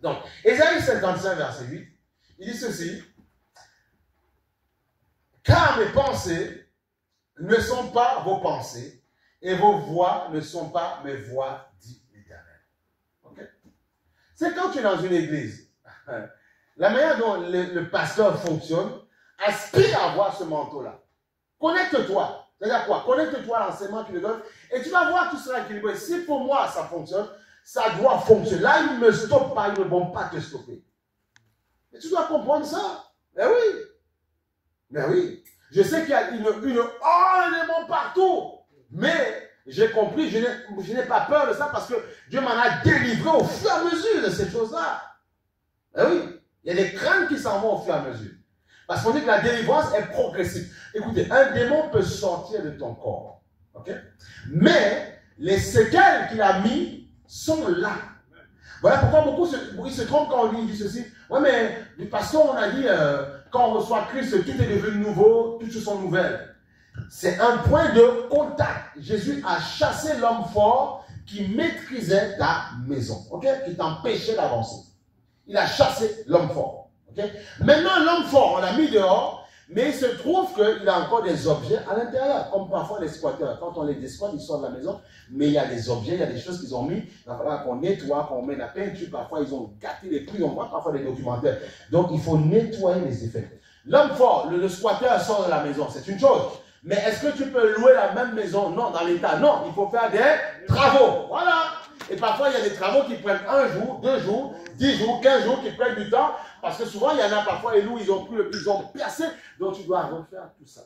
Donc, Ésaïe 55, verset 8, il dit ceci. Car mes pensées ne sont pas vos pensées, et vos voix ne sont pas mes voix, dit l'Éternel. Okay? C'est quand tu es dans une église, la manière dont le pasteur fonctionne, aspire à avoir ce manteau-là. Connecte-toi. C'est-à-dire quoi? Connecte-toi à l'enseignement qu'il te donne, et tu vas voir tout cela équilibré. Si pour moi ça fonctionne, ça doit fonctionner. Là, ils ne me stoppent pas, ils ne vont pas te stopper. Mais tu dois comprendre ça. Mais oui. Mais oui. Je sais qu'il y a une horde de démons partout. Mais j'ai compris, je n'ai pas peur de ça parce que Dieu m'en a délivré au fur et à mesure de ces choses-là. Mais oui. Il y a des craintes qui s'en vont au fur et à mesure. Parce qu'on dit que la délivrance est progressive. Écoutez, un démon peut sortir de ton corps. Okay? Mais les séquelles qu'il a mis sont là. Voilà pourquoi beaucoup ils se trompent quand on lui dit ceci. Ouais, mais parce qu'on a dit, quand on reçoit Christ, tout est devenu nouveau, toutes choses sont nouvelles. C'est un point de contact. Jésus a chassé l'homme fort qui maîtrisait ta maison, okay? Qui t'empêchait d'avancer. Il a chassé l'homme fort. Okay? Maintenant, l'homme fort, on l'a mis dehors, mais il se trouve qu'il a encore des objets à l'intérieur, comme parfois les squatteurs. Quand on les squatte, ils sortent de la maison, mais il y a des objets, il y a des choses qu'ils ont mis. Il va falloir qu'on nettoie, qu'on met la peinture. Parfois, ils ont gâté les prix, on voit parfois des documentaires. Donc, il faut nettoyer les effets. L'homme fort, le squatteur sort de la maison, c'est une chose. Mais est-ce que tu peux louer la même maison? Non, dans l'état. Non, il faut faire des travaux. Voilà. Et parfois, il y a des travaux qui prennent 1 jour, 2 jours, 10 jours, 15 jours, qui prennent du temps. Parce que souvent, il y en a parfois, les loups, ils ont percé. Donc, tu dois refaire tout ça.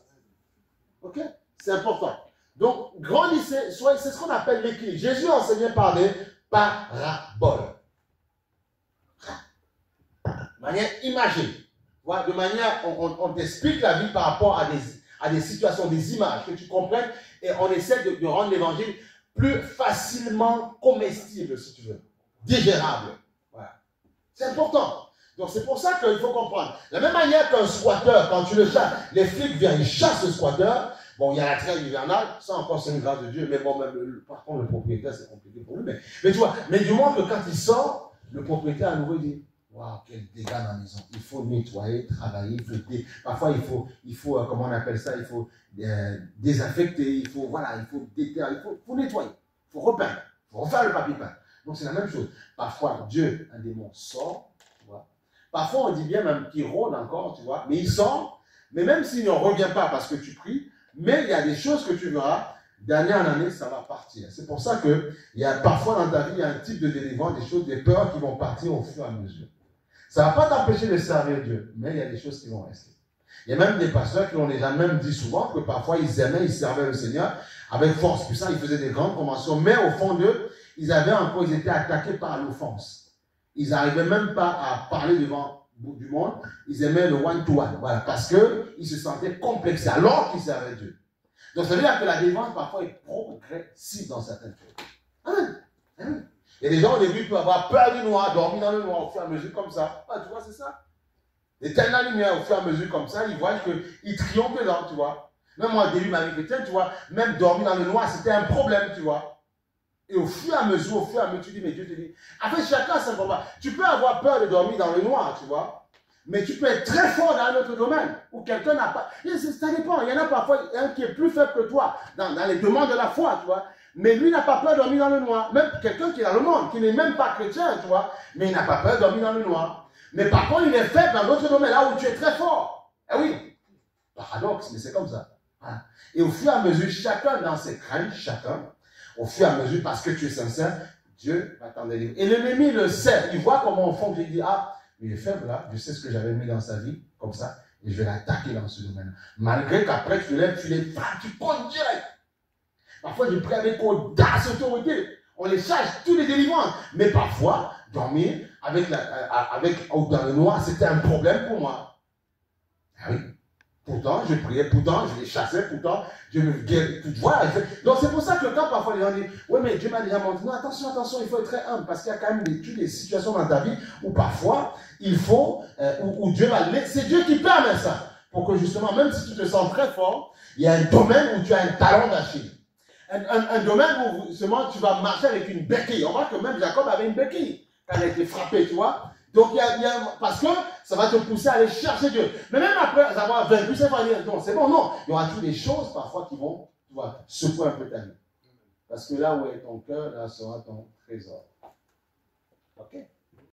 Ok? C'est important. Donc, grandissez, c'est ce qu'on appelle l'équilibre. Jésus enseignait par des paraboles. De manière imagée. Voilà, de manière, on t'explique la vie par rapport à des situations, des images, que tu comprennes. Et on essaie de rendre l'évangile plus facilement comestible, si tu veux. Digérable. Voilà. C'est important. Donc c'est pour ça qu'il faut comprendre. De la même manière qu'un squatteur, quand tu le chasses, les flics viennent, ils chassent le squatteur. Bon, il y a la trêve hivernale, ça encore c'est une grâce de Dieu, mais bon, même par contre le propriétaire c'est compliqué pour lui. Mais tu vois, mais du moins que quand il sort, le propriétaire à nouveau dit, waouh, quel dégât dans la maison. Il faut nettoyer, travailler, parfois il faut comment on appelle ça, il faut désaffecter, il faut déterrer, il faut nettoyer, il faut repeindre, il faut refaire le papier peint. Donc c'est la même chose. Parfois Dieu, un démon sort. Parfois, on dit bien même qu'il rôde encore, tu vois, mais il sort, mais même s'il ne revient pas parce que tu pries, mais il y a des choses que tu verras, d'année en année, ça va partir. C'est pour ça que il y a parfois dans ta vie, il y a un type de délivrance, des choses, des peurs qui vont partir au fur et à mesure. Ça ne va pas t'empêcher de servir Dieu, mais il y a des choses qui vont rester. Il y a même des pasteurs qui l'ont déjà même dit souvent que parfois ils aimaient, ils servaient le Seigneur avec force puissante, ils faisaient des grandes conventions, mais au fond d'eux, ils étaient attaqués par l'offense. Ils n'arrivaient même pas à parler devant du monde. Ils aimaient le one-to-one. Voilà, parce qu'ils se sentaient complexés alors qu'ils servaient Dieu. Donc ça veut dire que la délivrance parfois est progressive dans certaines choses. Amen. Amen. Et les gens au début peuvent avoir peur du noir, dormir dans le noir au fur et à mesure comme ça. Ah, tu vois, c'est ça. Éteindre la lumière au fur et à mesure comme ça, ils voient qu'ils triomphent dedans, tu vois. Même moi au début, ma vie chrétienne, tu vois, même dormir dans le noir, c'était un problème, tu vois. Et au fur et à mesure, tu dis, mais Dieu te dit. En fait, chacun c'est combat. Tu peux avoir peur de dormir dans le noir, tu vois. Mais tu peux être très fort dans un autre domaine. Où quelqu'un n'a pas. Ça dépend. Il y en a parfois un qui est plus faible que toi dans les demandes de la foi, tu vois. Mais lui n'a pas peur de dormir dans le noir. Même quelqu'un qui est dans le monde, qui n'est même pas chrétien, tu vois. Mais il n'a pas peur de dormir dans le noir. Mais par contre, il est faible dans d'autres domaines, là où tu es très fort. Eh oui. Paradoxe, mais c'est comme ça. Voilà. Et au fur et à mesure, chacun dans ses craintes, au fur et à mesure, parce que tu es sincère, Dieu va t'en délivrer. Et l'ennemi le sait, il voit comment on fond, il dit, ah, il est faible là, je sais ce que j'avais mis dans sa vie, comme ça, et je vais l'attaquer dans ce domaine. Malgré qu'après tu lèves, tu comptes direct. Parfois, je prie avec audace, autorité. On les charge, tous les délivrances. Mais parfois, dormir dans le noir, c'était un problème pour moi. Ah oui. Pourtant, je priais, pourtant, je les chassais, pourtant, je me guéris. Voilà. Donc, c'est pour ça que quand parfois les gens disent, oui, mais Dieu m'a déjà montré. Non, attention, il faut être très humble, parce qu'il y a quand même des situations dans ta vie où parfois, il faut, où Dieu va laisser. C'est Dieu qui permet ça. Pour que justement, même si tu te sens très fort, il y a un domaine où tu as un talon d'Achille. Un domaine où justement, tu vas marcher avec une béquille. On voit que même Jacob avait une béquille. quand elle a été frappée, tu vois. Donc, parce que ça va te pousser à aller chercher Dieu. Mais même après avoir vaincu, ça va dire, non, c'est bon, non. Il y aura toujours des choses parfois qui vont, tu vois, secouer un peu ta vie. Parce que là où est ton cœur, là sera ton trésor. Ok?